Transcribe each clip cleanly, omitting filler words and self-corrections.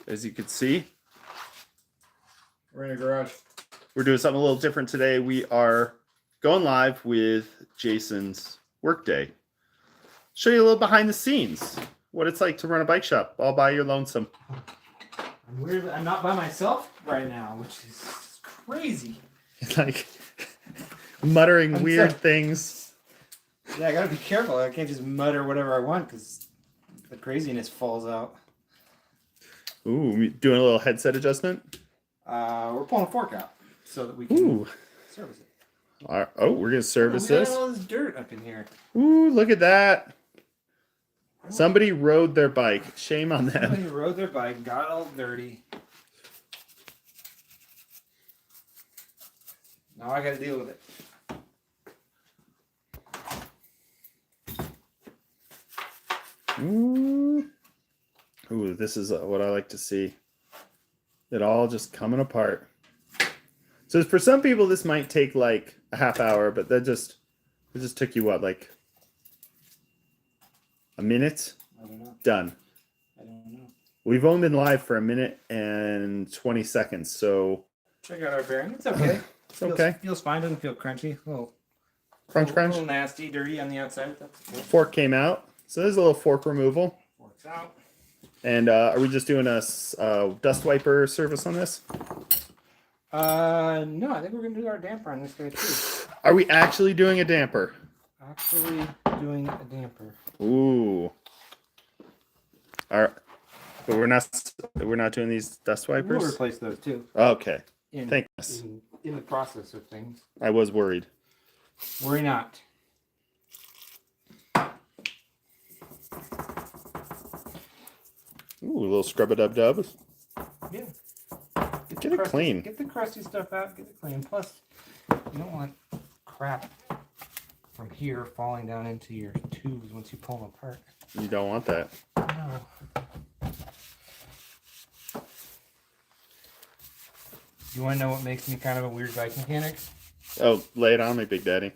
as you can see. We're in a garage. We're doing something a little different today. We are going live with Jason's workday. Show you a little behind the scenes, what it's like to run a bike shop all by your lonesome. I'm weird. I'm not by myself right now, which is crazy. Like muttering weird things. Yeah, I gotta be careful. I can't just mutter whatever I want because the craziness falls out. Ooh, doing a little headset adjustment. We're pulling a fork out so that we can service it. All right. Oh, we're gonna service this. Look at all this dirt up in here. Ooh, look at that. Somebody rode their bike. Shame on them. Somebody rode their bike, got all dirty. Now I gotta deal with it. Ooh, this is what I like to see. It all just coming apart. So for some people, this might take like a half hour, but it just took you what, like a minute? I don't know. Done. I don't know. We've only been live for a minute and 20 seconds, so check out our bearing. It's okay. It's okay. Feels fine. Doesn't feel crunchy. A little crunch. A little nasty, dirty on the outside. That's cool. Fork came out. So there's a little fork removal. Forks out. And are we just doing a dust wiper service on this? No, I think we're gonna do our damper on this guy too. Are we actually doing a damper? Actually doing a damper. Ooh. But we're not doing these dust wipers? We'll replace those too. Okay. Thanks. In the process of things. I was worried. Worry not. Ooh, a little scrub-a-dub-dub. Yeah. Get it clean. Get the crusty stuff out. Get it clean. Plus, you don't want crap from here falling down into your tubes once you pull them apart. You don't want that. No. You want to know what makes me kind of a weird bike mechanic? Oh, lay it on me, Big Daddy.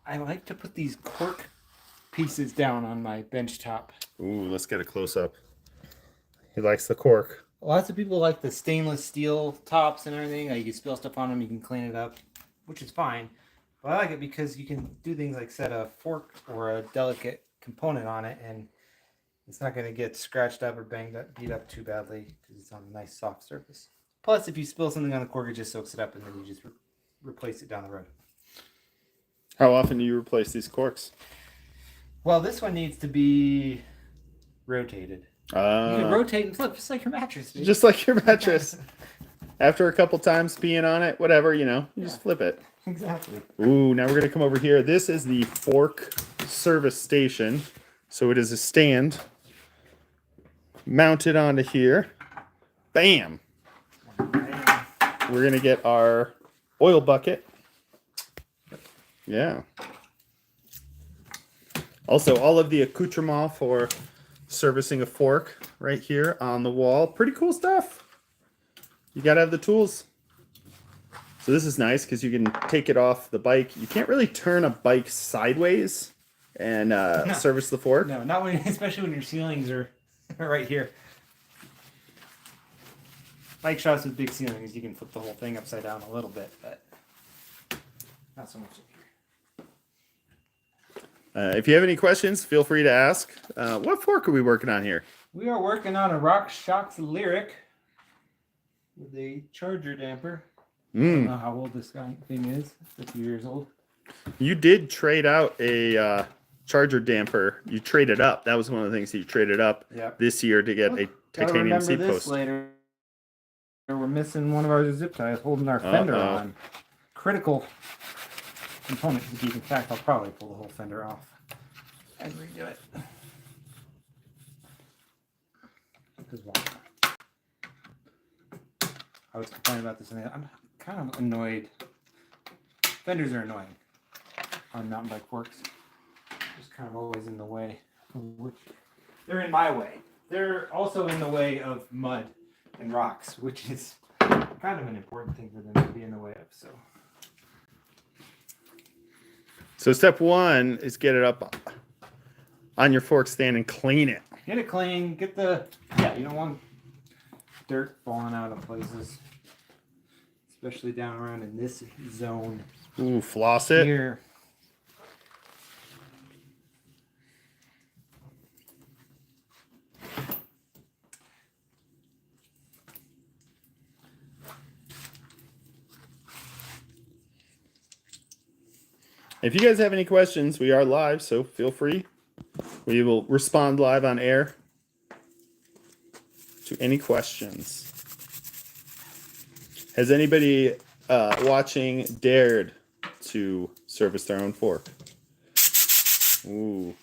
I like to put these cork pieces down on my bench top. Ooh, let's get a close-up. He likes the cork. Lots of people like the stainless steel tops and everything. Like you can spill stuff on them, you can clean it up, which is fine. But I like it because you can do things like set a fork or a delicate component on it, and it's not going to get scratched up or banged up, beat up too badly because it's on a nice soft surface. Plus, if you spill something on the cork, it just soaks it up, and then you just replace it down the road. How often do you replace these corks? Well, this one needs to be rotated. You can rotate and flip just like your mattress, dude. Just like your mattress. After a couple times peeing on it, whatever, you just flip it. Exactly. Ooh, now we're going to come over here. This is the fork service station. So it is a stand mounted onto here. Bam. We're going to get our oil bucket. Yeah. Also, all of the accoutrement for servicing a fork right here on the wall. Pretty cool stuff. You got to have the tools. So this is nice because you can take it off the bike. You can't really turn a bike sideways and service the fork. No, not when, especially when your ceilings are right here. Bike shops with big ceilings, you can flip the whole thing upside down a little bit, but not so much up here. If you have any questions, feel free to ask. What fork are we working on here? We are working on a RockShox Lyric with a charger damper. I don't know how old this thing is. It's a few years old. You did trade out a charger damper. You traded up. That was one of the things that you traded up this year to get a titanium seat post. Later, we're missing one of our zip ties holding our fender on. Critical component to keep. In fact, I'll probably pull the whole fender off and redo it. I was complaining about this, and I'm kind of annoyed. Fenders are annoying on mountain bike forks. Just kind of always in the way. They're in my way. They're also in the way of mud and rocks, which is kind of an important thing for them to be in the way of. So step one is get it up on your fork stand and clean it. Get it clean. Get the you don't want dirt falling out of places, especially down around in this zone Ooh, floss it. here. If you guys have any questions, we are live, so feel free. We will respond live on air to any questions. Has anybody watching dared to service their own fork? Ooh.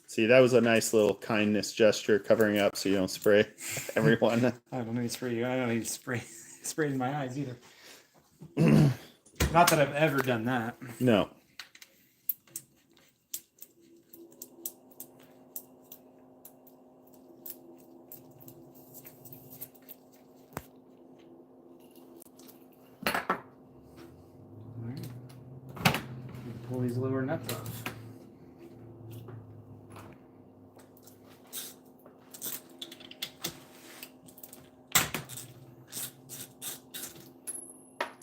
See, that was a nice little kindness gesture, covering up so you don't spray everyone. I don't need spray. I don't need spray in my eyes either. Not that I've ever done that. No. Pull these lower nuts off.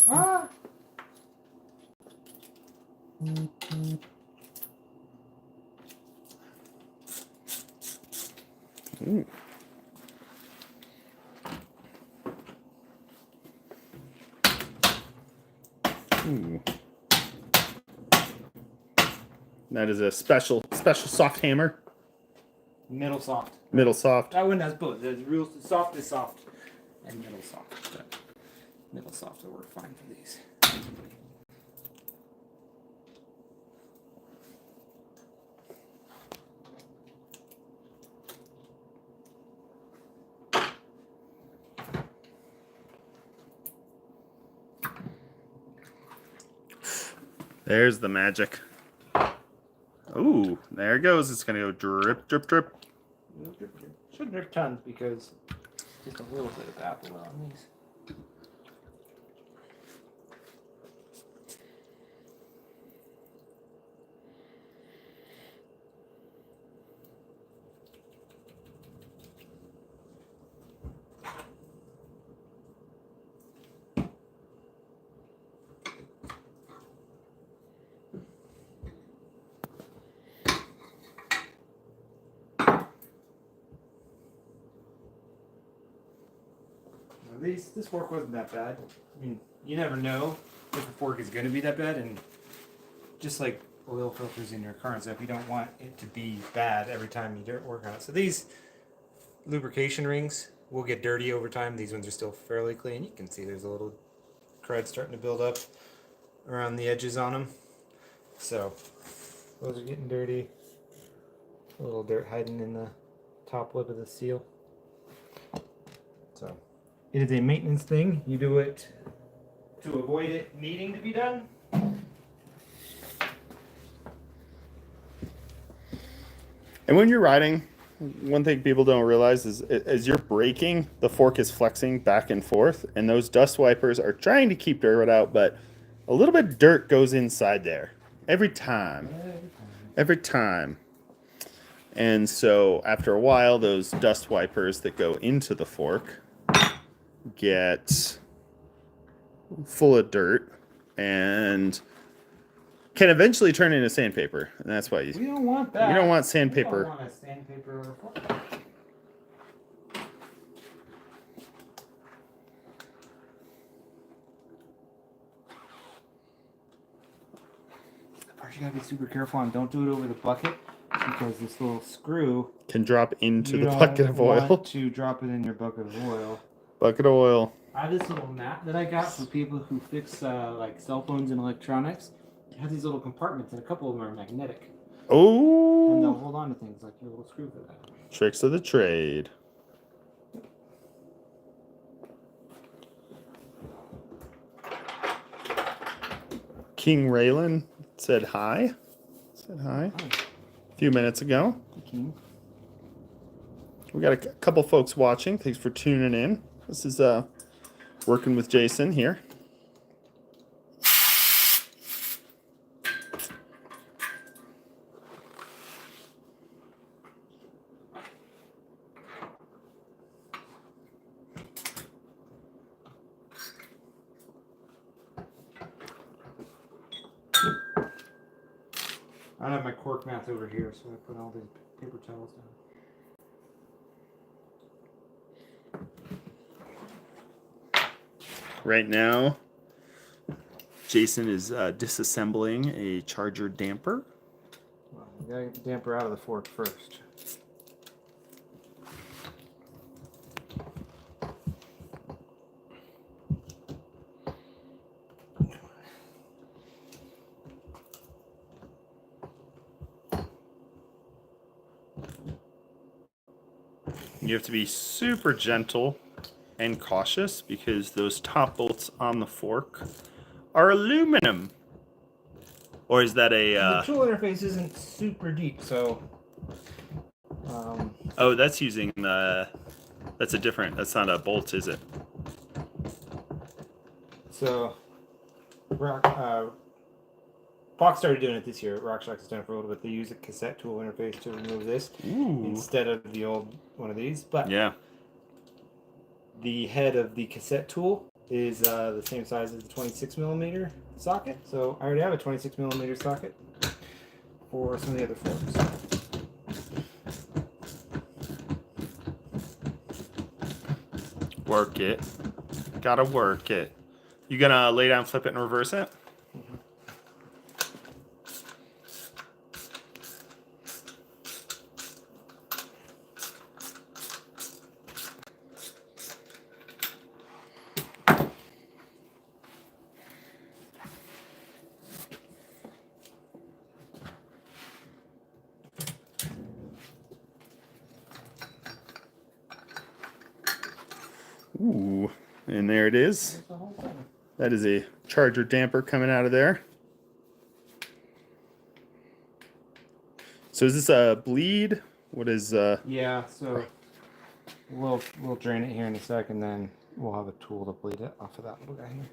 Ah! Ooh. Ooh. That is a special soft hammer. Middle soft. Middle soft. I wouldn't have both. There's real soft is soft, and middle soft. But middle soft will work fine for these. There's the magic. Ooh, there it goes. It's gonna go drip, drip, drip. Shouldn't drip tons because just a little bit of apple oil on these. This fork wasn't that bad. I mean, you never know if a fork is going to be that bad, and just like oil filters in your car and stuff, you don't want it to be bad every time you work on it. So these lubrication rings will get dirty over time. These ones are still fairly clean. You can see there's a little crud starting to build up around the edges on them. So those are getting dirty. A little dirt hiding in the top lip of the seal. So it is a maintenance thing. You do it to avoid it needing to be done. And when you're riding, one thing people don't realize is as you're braking, the fork is flexing back and forth, and those dust wipers are trying to keep dirt out, but a little bit of dirt goes inside there every time. Every time. And so after a while, those dust wipers that go into the fork get full of dirt and can eventually turn into sandpaper. And that's why We don't want that. you don't want sandpaper. We don't want a sandpaper or fork. The part you gotta be super careful on. Don't do it over the bucket because this little screw Can drop into you the don't bucket of oil. want to drop it in your bucket of oil. Bucket of oil. I have this little mat that I got for people who fix like cell phones and electronics. It has these little compartments, and a couple of them are magnetic, and they'll Oh, hold on to things like your little screw for that. tricks of the trade. King Raylan said hi. Said hi a few minutes ago. Okay. We got a couple folks watching. Thanks for tuning in. This is working with Jason here. I have my cork mats over here, so I put all these paper towels down. Right now, Jason is disassembling a charger damper. Well, you gotta get the damper out of the fork first. You have to be super gentle and cautious because those top bolts on the fork are aluminum. Or is that a... The tool interface isn't super deep, so... Oh, that's using the... That's a different... That's not a bolt, is it? So... Fox started doing it this year. RockShox has done it for a little bit. They use a cassette tool interface to remove this instead of the old one of these. But yeah, the head of the cassette tool is the same size as the 26mm socket. So I already have a 26mm socket for some of the other forks. work it. Gotta work it. You gonna lay down, flip it, and reverse it? Ooh, and there it is. That is a charger damper coming out of there. So is this a bleed? What is Yeah, so we'll drain it here in a second, then we'll have a tool to bleed it off of that little guy here.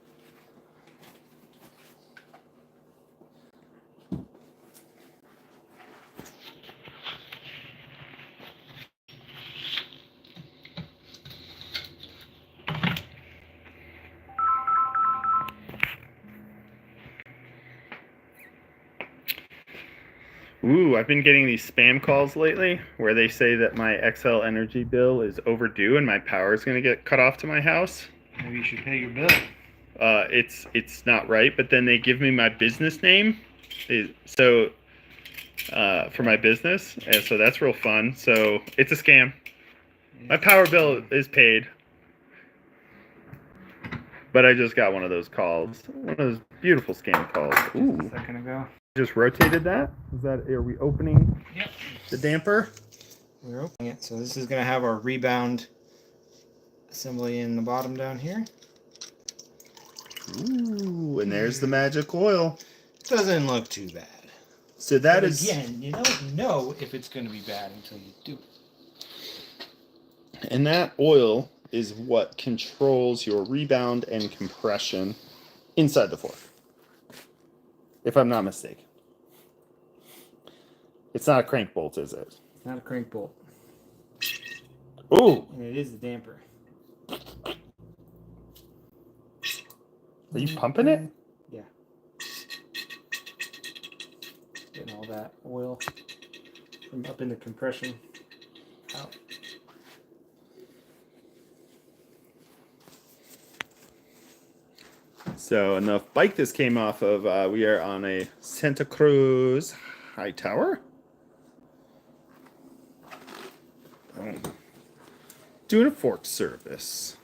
Ooh, I've been getting these spam calls lately where they say that my XL Energy bill is overdue and my power is going to get cut off to my house. Maybe you should pay your bill. It's not right, but then they give me my business name, for my business, and so that's real fun. So it's a scam. My power bill is paid, but I just got one of those calls, one of those beautiful scam calls. Ooh, Just a second ago. just rotated that. Is that? Are we opening the damper? We're opening it. So this is going to have our rebound assembly in the bottom down here. Ooh, and there's the magic oil. Doesn't look too bad. So that But is again, you don't know if it's going to be bad until you do it. and that oil is what controls your rebound and compression inside the fork. If I'm not mistaken. It's not a crank bolt, is it? It's not a crank bolt. Ooh! And it is the damper. Are you pumping it? Yeah. Getting all that oil from up in the compression out. So, and the bike this came off of, we are on a Santa Cruz high tower. Doing a fork service.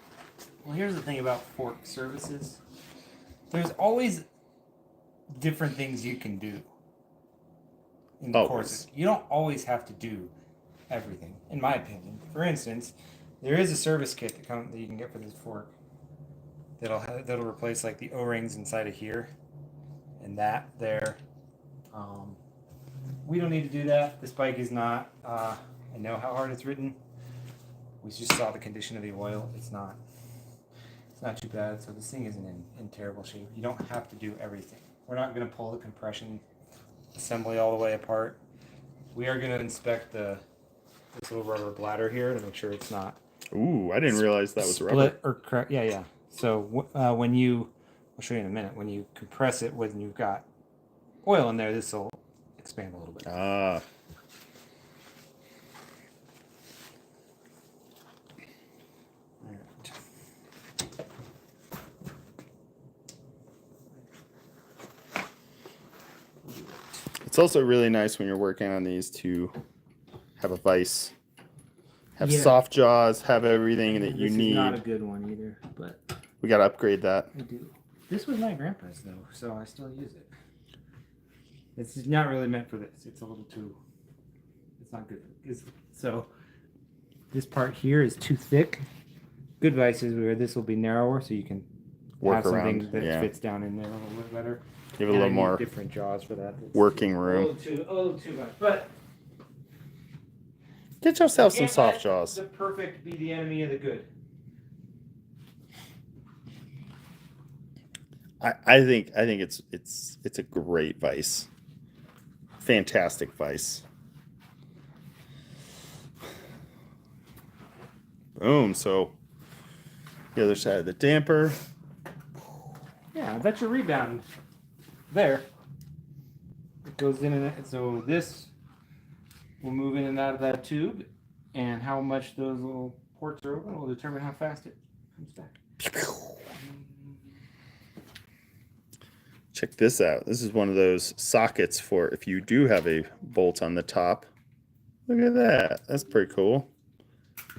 Well, here's the thing about fork services. There's always different things you can do in the courses. You don't always have to do everything, in my opinion. For instance, there is a service kit that you can get for this fork that'll replace like the O-rings inside of here and that there. We don't need to do that. This bike is not. I know how hard it's ridden. We just saw the condition of the oil. It's not too bad. So this thing isn't in terrible shape. You don't have to do everything. We're not going to pull the compression assembly all the way apart. We are going to inspect this little rubber bladder here to make sure it's not. Ooh, I didn't realize that was split rubber. Or crack. Yeah. So when you, I'll show you in a minute. When you compress it, when you've got oil in there, it's expand a little bit. Ah. Alright. It's also really nice when you're working on these to have a vise, have Yeah. soft jaws, have everything that you This need. is not a good one either, but We got to upgrade that. I do. This was my grandpa's though, so I still use it. This is not really meant for this. It's a little too. It's not good. So this part here is too thick. Good vices where this will be narrower, so you can Work have something around, that yeah. fits down in there a little bit better. Give it a And I little need more different jaws for that. It's working a room. little too much, but Get yourself some can't soft let jaws. The perfect be the enemy of the good. I think it's a great vise. Fantastic vise. Boom. So the other side of the damper. Yeah, that's your rebound. There. It goes in and out. So this will move in and out of that tube, and how much those little ports are open will determine how fast it comes back. Check this out. This is one of those sockets for if you do have a bolt on the top. Look at that. That's pretty cool.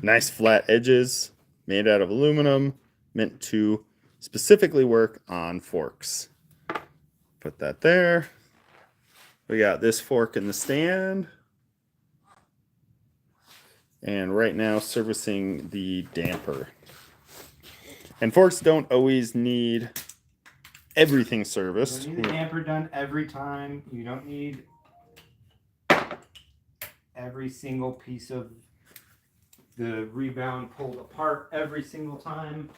Nice flat edges, made out of aluminum, meant to specifically work on forks. Put that there. We got this fork in the stand. And right now servicing the damper. And forks don't always need everything serviced. You don't need the damper done every time. You don't need every single piece of the rebound pulled apart every single time.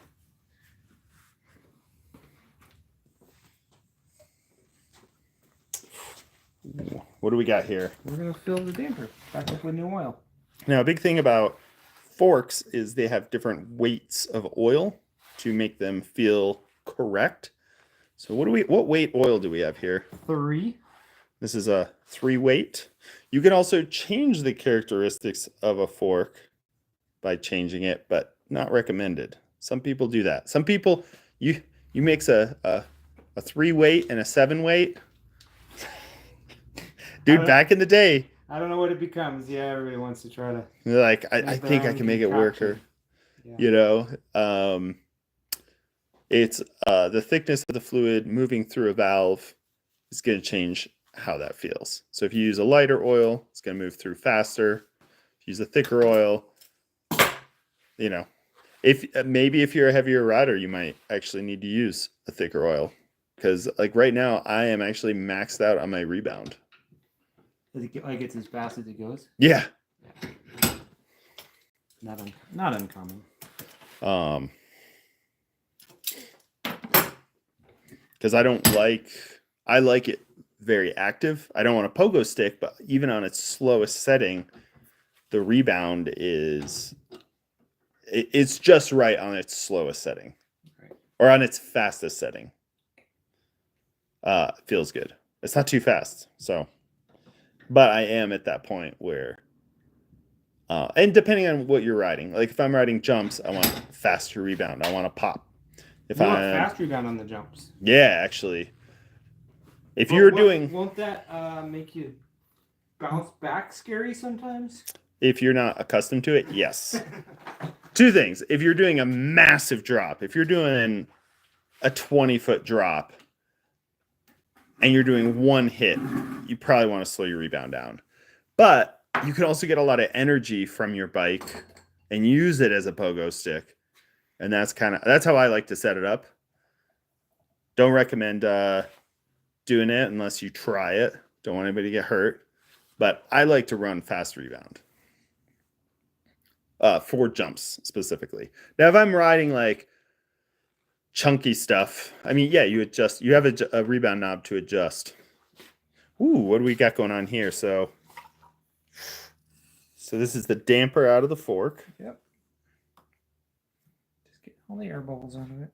What do we got here? We're going to fill the damper back up with new oil. Now, a big thing about forks is they have different weights of oil to make them feel correct. So what weight oil do we have here? 3. This is a 3 weight. You can also change the characteristics of a fork by changing it, but not recommended. Some people do that. Some people you mix a 3 weight and a 7 weight. Dude, back in the day, I don't know what it becomes. Yeah, everybody wants to try to. like I think I can make it work, or Yeah. you know, it's the thickness of the fluid moving through a valve is going to change how that feels. So if you use a lighter oil, it's going to move through faster. If you use a thicker oil, you know, if you're a heavier rider, you might actually need to use a thicker oil, because like right now I am actually maxed out on my rebound. Like it's as fast as it goes. Yeah. Not uncommon. Because I like it very active. I don't want a pogo stick, but even on its slowest setting, the rebound it's just right on its slowest setting, Right. or on its fastest setting. Feels good. It's not too fast, so. But I am at that point where, and depending on what you're riding, like if I'm riding jumps, I want faster rebound. I want to pop. If You want I'm fast rebound on the jumps. Yeah, actually. If Well, you're doing, won't that make you bounce back scary sometimes? if you're not accustomed to it, yes. Two things. If you're doing a massive drop, if you're doing a 20-foot drop and you're doing one hit, you probably want to slow your rebound down. But you can also get a lot of energy from your bike and use it as a pogo stick. And that's how I like to set it up. Don't recommend doing it unless you try it. Don't want anybody to get hurt. But I like to run fast rebound. For jumps specifically. Now, if I'm riding like chunky stuff, I mean, yeah, you have a rebound knob to adjust. Ooh, what do we got going on here? So this is the damper out of the fork. Yep. Just get all the air bubbles out of it.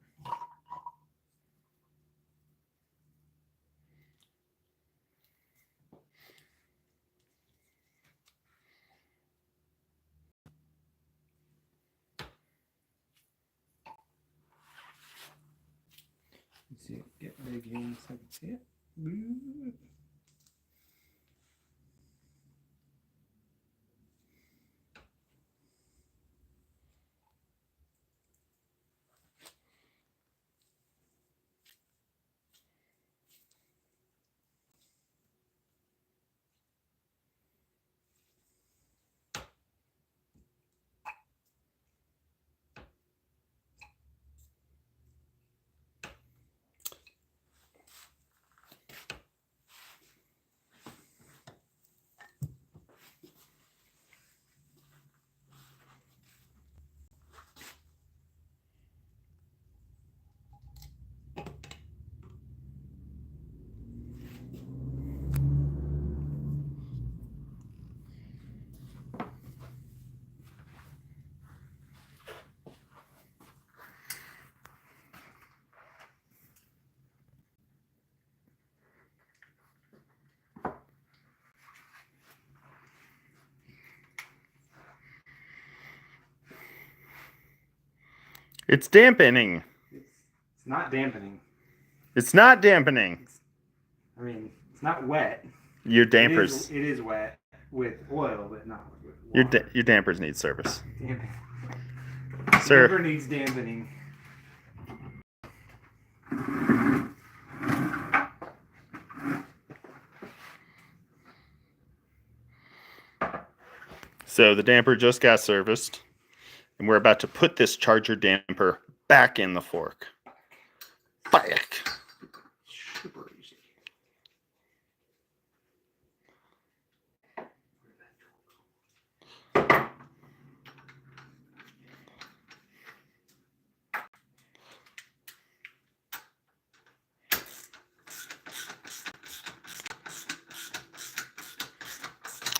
big here so I can see it. Ooh. It's dampening. It's not dampening. It's not dampening. I mean, it's not wet. Your dampers. It is wet with oil, but not with water. Your dampers need service. Dampen. Sir. Damper needs dampening. So the damper just got serviced, and we're about to put this charger damper back in the fork. Back. Super easy.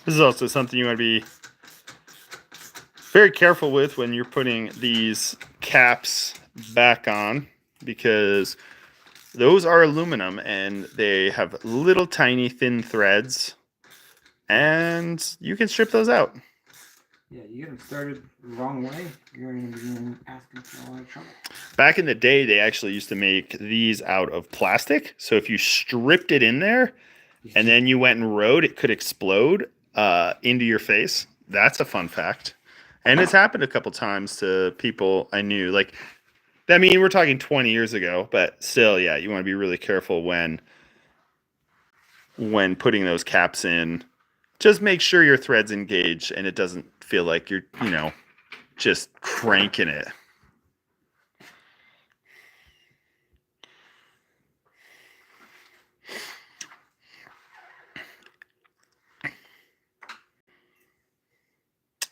This is also something you want to be very careful with when you're putting these caps back on, because those are aluminum and they have little tiny thin threads, and you can strip those out. Yeah, you get them started the wrong way, you're going to be asking for a lot of trouble. Back in the day, they actually used to make these out of plastic. So if you stripped it in there and then you went and rode, it could explode into your face. That's a fun fact. And it's happened a couple times to people I knew. Like, I mean, we're talking 20 years ago, but still, yeah, you want to be really careful when putting those caps in. Just make sure your thread's engaged and it doesn't feel like you're, just cranking it.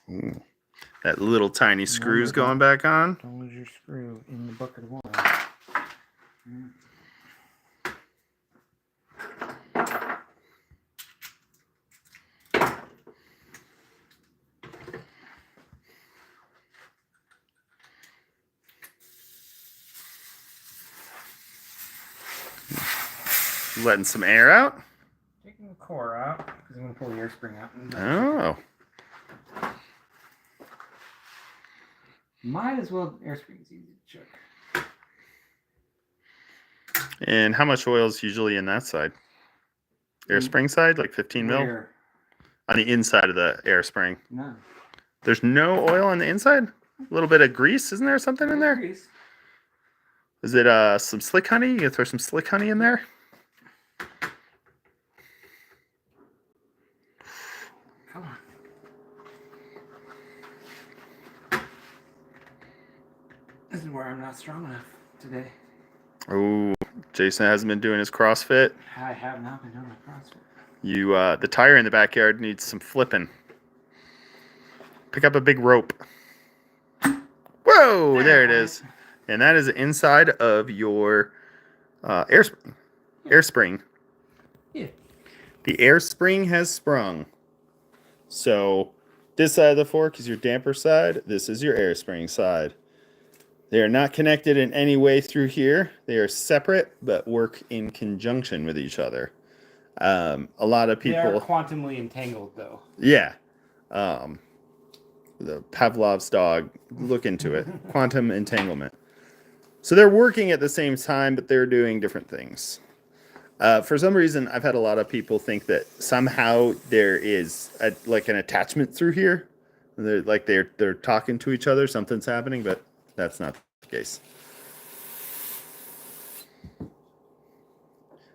Ooh, that little tiny screw's going back on. Don't lose your screw in the bucket of water. Letting some air out. Taking the core out because I'm going to pull the air spring out. Oh. Might as well. Air spring's easy to check. And how much oil is usually in that side? Air spring side, like 15 mil? Where? On the inside of the air spring. None. There's no oil on the inside? A little bit of grease, isn't there something in there? Grease. Is it some slick honey? You can throw some slick honey in there? Come on. This is where I'm not strong enough today. Oh, Jason hasn't been doing his CrossFit. I have not been doing my CrossFit. The tire in the backyard needs some flipping. Pick up a big rope. Whoa, there it is. And that is the inside of your air spring. Yeah. The air spring has sprung. So this side of the fork is your damper side. This is your air spring side. They are not connected in any way through here. They are separate, but work in conjunction with each other. A lot of people... They are quantumly entangled, though. Yeah. The Pavlov's dog, look into it. Quantum entanglement. So they're working at the same time, but they're doing different things. For some reason, I've had a lot of people think that somehow there is like an attachment through here. They're talking to each other. Something's happening, but that's not the case.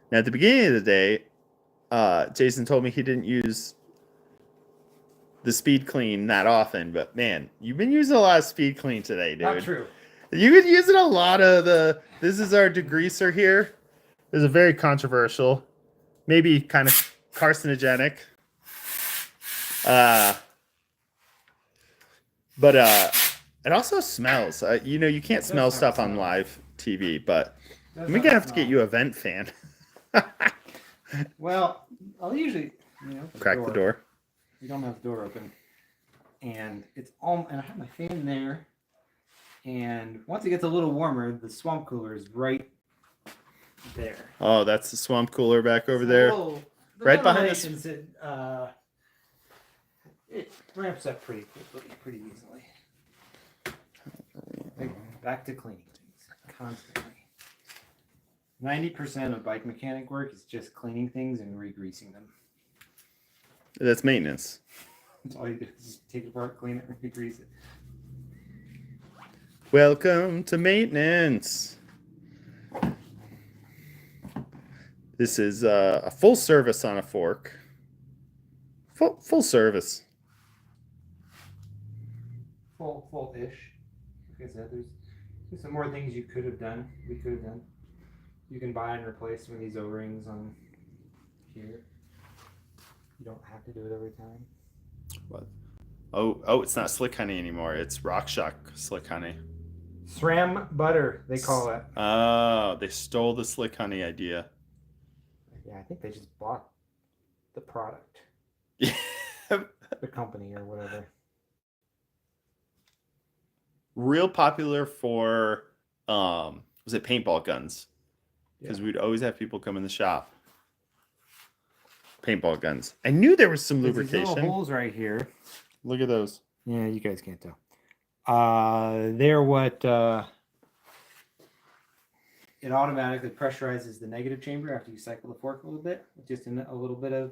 Now, at the beginning of the day, Jason told me he didn't use the speed clean that often, but man, you've been using a lot of speed clean today, dude. Not true. You could use it a lot of the. This is our degreaser here. This is a very controversial, maybe kind of carcinogenic. But it also smells. You can't smell stuff on live TV, but we're gonna have to get you a vent fan. Well, I'll usually Crack the door. You don't have the door open, and it's all. And I have my fan there, and once it gets a little warmer, the swamp cooler is right there. Oh, that's the swamp cooler back over So there, the right behind us. ventilation's it ramps up pretty quickly, pretty easily. Back to cleaning things constantly. 90% of bike mechanic work is just cleaning things and re-greasing them. That's maintenance. That's all you do is just take it apart, clean it, re-grease it. Welcome to maintenance. This is a full service on a fork. Full service. Full-ish. Like I said, there's some more things you could have done. We could have done. You can buy and replace some of these O-rings on here. You don't have to do it every time. What? Oh, it's not Slick Honey anymore. It's RockShox Slick Honey. SRAM butter, they call it. Oh, they stole the Slick Honey idea. Yeah, I think they just bought the product. Yeah. The company or whatever. Real popular for was it paintball guns? Because we'd always have people come in the shop. Paintball guns. I knew there was some There's these lubrication. little holes right here. Look at those. Yeah, you guys can't tell. They're what it automatically pressurizes the negative chamber after you cycle the fork a little bit, just in a little bit of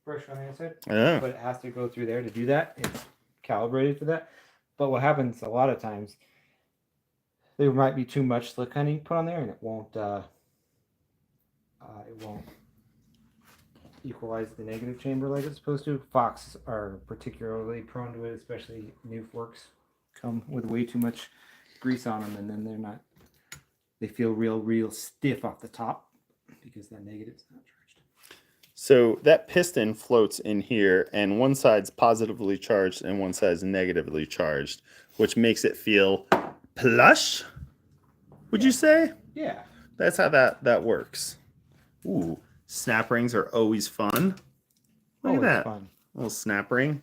pressure on the inside. Oh. But it has to go through there to do that. It's calibrated for that. But what happens a lot of times, there might be too much Slick Honey put on there, and it won't equalize the negative chamber like it's supposed to. Fox are particularly prone to it, especially new forks come with way too much grease on them, and then they feel real stiff off the top because that negative's not charged. So that piston floats in here, and one side's positively charged and one side's negatively charged, which makes it feel plush. Would you say? Yeah. That's how that works. Ooh, snap rings are always fun. Look at that. Fun. Little snap ring.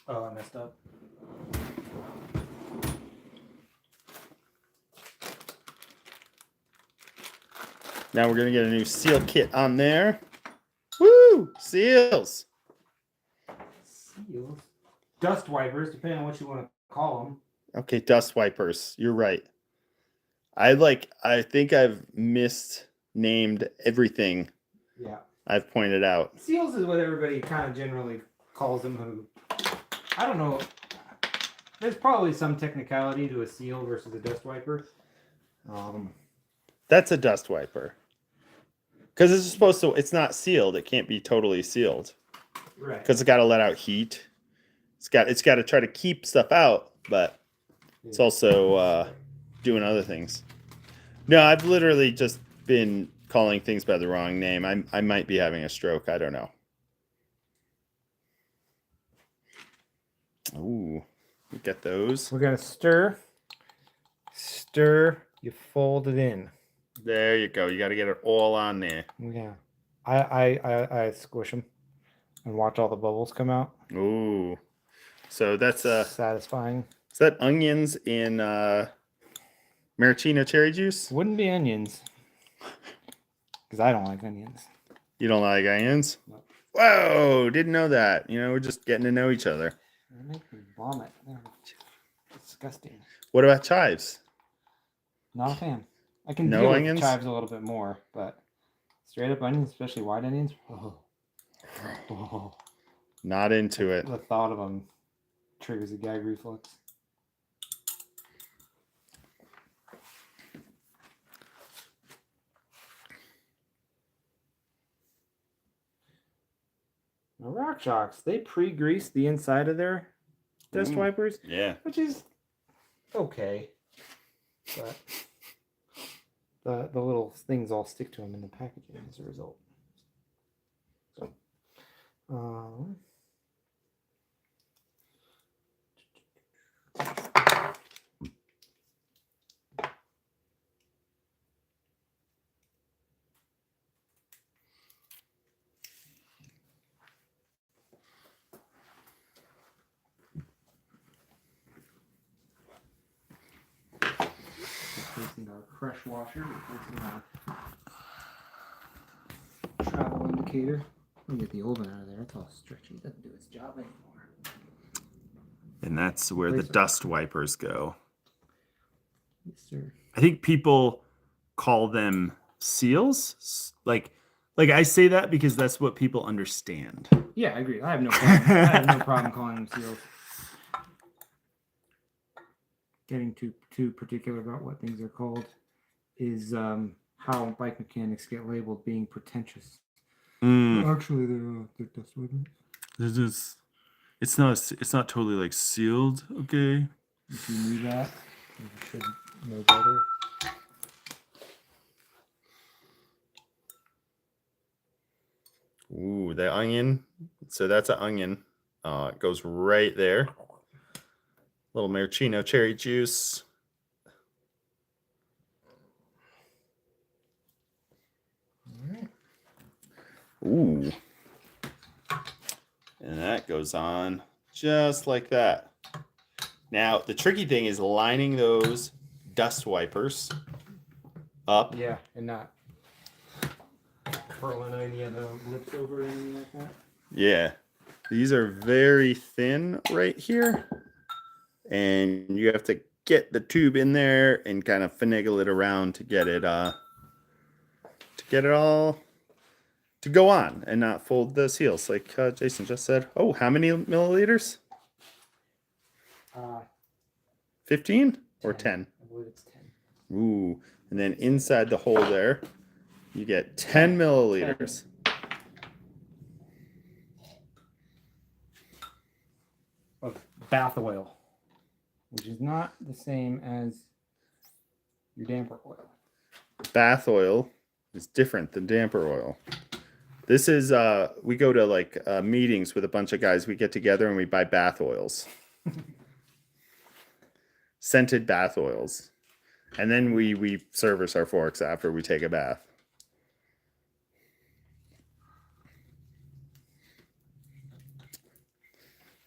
Oh, I messed up. Now we're going to get a new seal kit on there. Woo! Seals. Seals. Dust wipers, depending on what you want to call them. Okay, dust wipers. You're right. I think I've misnamed everything Yeah. I've pointed out. Seals is what everybody kind of generally calls them. Who, I don't know. There's probably some technicality to a seal versus a dust wiper. That's a dust wiper. Because it's not sealed. It can't be totally sealed. Right. Because it's got to let out heat. It's got to try to keep stuff out, but it's also doing other things. No, I've literally just been calling things by the wrong name. I might be having a stroke. I don't know. Ooh, we got those. We're gonna stir. You fold it in. There you go. You got to get it all on there. Yeah. I squish them and watch all the bubbles come out. Ooh. So that's satisfying. is that onions in Maraschino cherry juice. Wouldn't be onions. Because I don't like onions. You don't like onions? No. Whoa, didn't know that. You know, we're just getting to know each other. They make me vomit. They're disgusting. What about chives? Not a fan. I can No deal onions? with chives a little bit more, but straight up onions, especially white onions, Not into it. the thought of them triggers a gag reflex. Now, RockShox, they pre-grease the inside of their dust Mm. wipers, Yeah. which is okay, but the little things all stick to them in the packaging as a result. So, replacing our crush washer, replacing our travel indicator. Let me get the old one out of there. It's all stretchy. It doesn't do its job anymore. And that's where the Razor. dust wipers go. Yes, sir. I think people call them seals. Like I say that because that's what people understand. Yeah, I agree. I have no problem. I have no problem calling them seals. Getting too particular about what things are called is how bike mechanics get labeled being pretentious. Actually, they're dust wipers. It's not totally like sealed, okay? If you knew that, you should know better. Ooh, the onion. So that's an onion. It goes right there. Little maraschino cherry juice. Ooh. And that goes on just like that. Now, the tricky thing is lining those dust wipers up. Yeah, and not curling any of the lips over or anything like that. Yeah. These are very thin right here. And you have to get the tube in there and kind of finagle it around to get it all to go on and not fold the seals like Jason just said. Oh, how many milliliters? 15 or 10? I believe it's 10. Ooh. And then inside the hole there, you get 10 milliliters. Of bath oil, which is not the same as your damper oil. Bath oil is different than damper oil. This is we go to like meetings with a bunch of guys. We get together and we buy bath oils. Scented bath oils. And then we service our forks after we take a bath.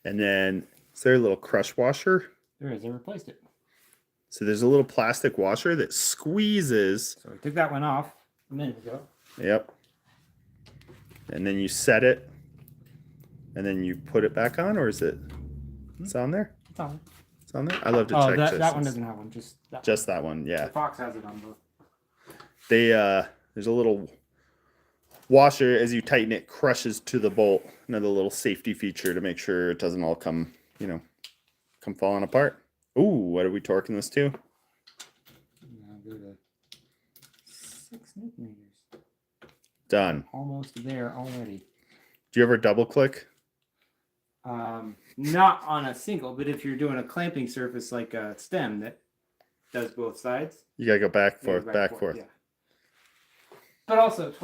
And then is there a little crush washer? There is. I replaced it. So there's a little plastic washer that squeezes. So I took that one off a minute ago. Yep. And then you set it. And then you put it back on, or is it? It's on there. It's on. It's on there. I love to Oh, check. that one doesn't have one. Just that. Just that one. Yeah. The Fox has it on both. They there's a little washer as you tighten it crushes to the bolt. Another little safety feature to make sure it doesn't all come falling apart. Ooh, what are we torquing this to? I'll go to 6 newton meters. Done. Almost there already. Do you ever double click? Not on a single, but if you're doing a clamping surface like a stem that does both sides. You gotta go back, Yeah, forth, back, forth. Yeah. But also,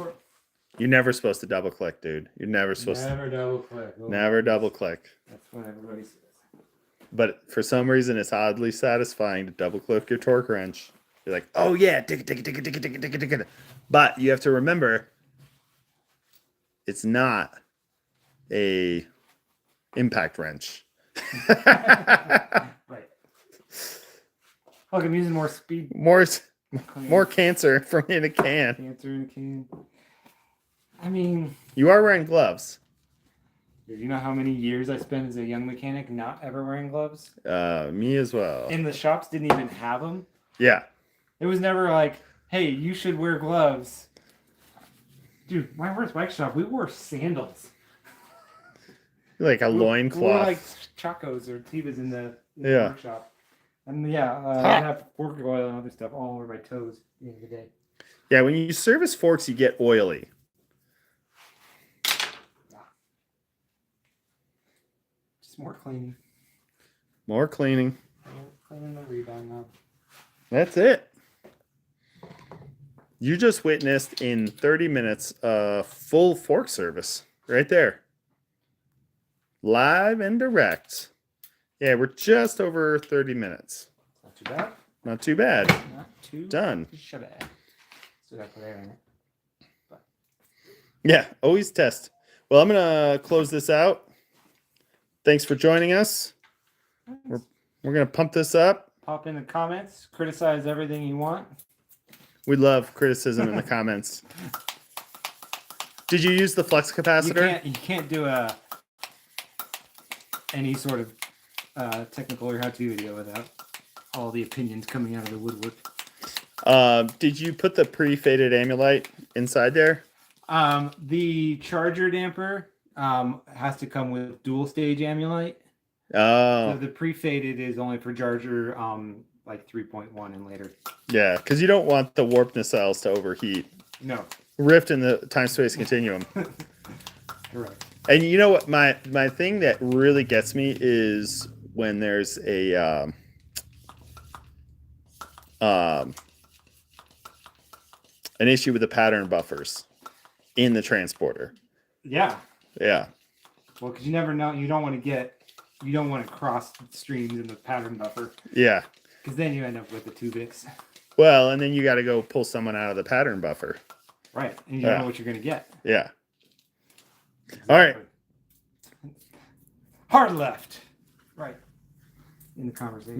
You're never supposed to double click, dude. You're never supposed never double click. to. Never double click. That's what everybody says. But for some reason, it's oddly satisfying to double click your torque wrench. You're like, oh yeah, tick it, tick it, tick it, tick it, tick it, tick it, tick it. But you have to remember, it's not a impact wrench. Right. Look, I'm using more speed. More cancer from in a can. Cancer in a can. I mean, You are wearing gloves. do you know how many years I spent as a young mechanic not ever wearing gloves? Me as well. And the shops didn't even have them. Yeah. It was never like, hey, you should wear gloves. Dude, my first bike shop, we wore sandals. Like a We wore loincloth. like Chacos or Tevas in the Yeah. workshop. And yeah, I'd have fork oil and other stuff all over my toes at the end of the day. Yeah, when you service forks, you get oily. Just more cleaning. More cleaning. More cleaning the rebound knob. That's it. You just witnessed in 30 minutes a full fork service right there. Live and direct. Yeah, we're just over 30 minutes. Not too bad. Not too bad. Not too Done. Should have. Still got put air in it. Yeah, always test. Well, I'm going to close this out. Thanks for joining us. We're going to pump this up. Pop in the comments. Criticize everything you want. We love criticism in the comments. Did you use the flux capacitor? You can't do any sort of technical or how-to video without all the opinions coming out of the woodwork. Did you put the pre-faded Amulite inside there? The charger damper has to come with dual stage Amulite. Oh, So the pre-faded is only for charger like 3.1 and later. yeah, because you don't want the warp nacelles to overheat. No, Rift in the time-space continuum. correct. And you know what? My thing that really gets me is when there's a an issue with the pattern buffers in the transporter. Yeah. Yeah. Well, because you never know. You don't want to cross streams in the pattern buffer, Yeah. because then you end up with the 2-bits. Well, and then you got to go pull someone out of the pattern buffer. Right, and you don't know what you're going to get. Yeah. All right. Hard left. Right. In the conversation.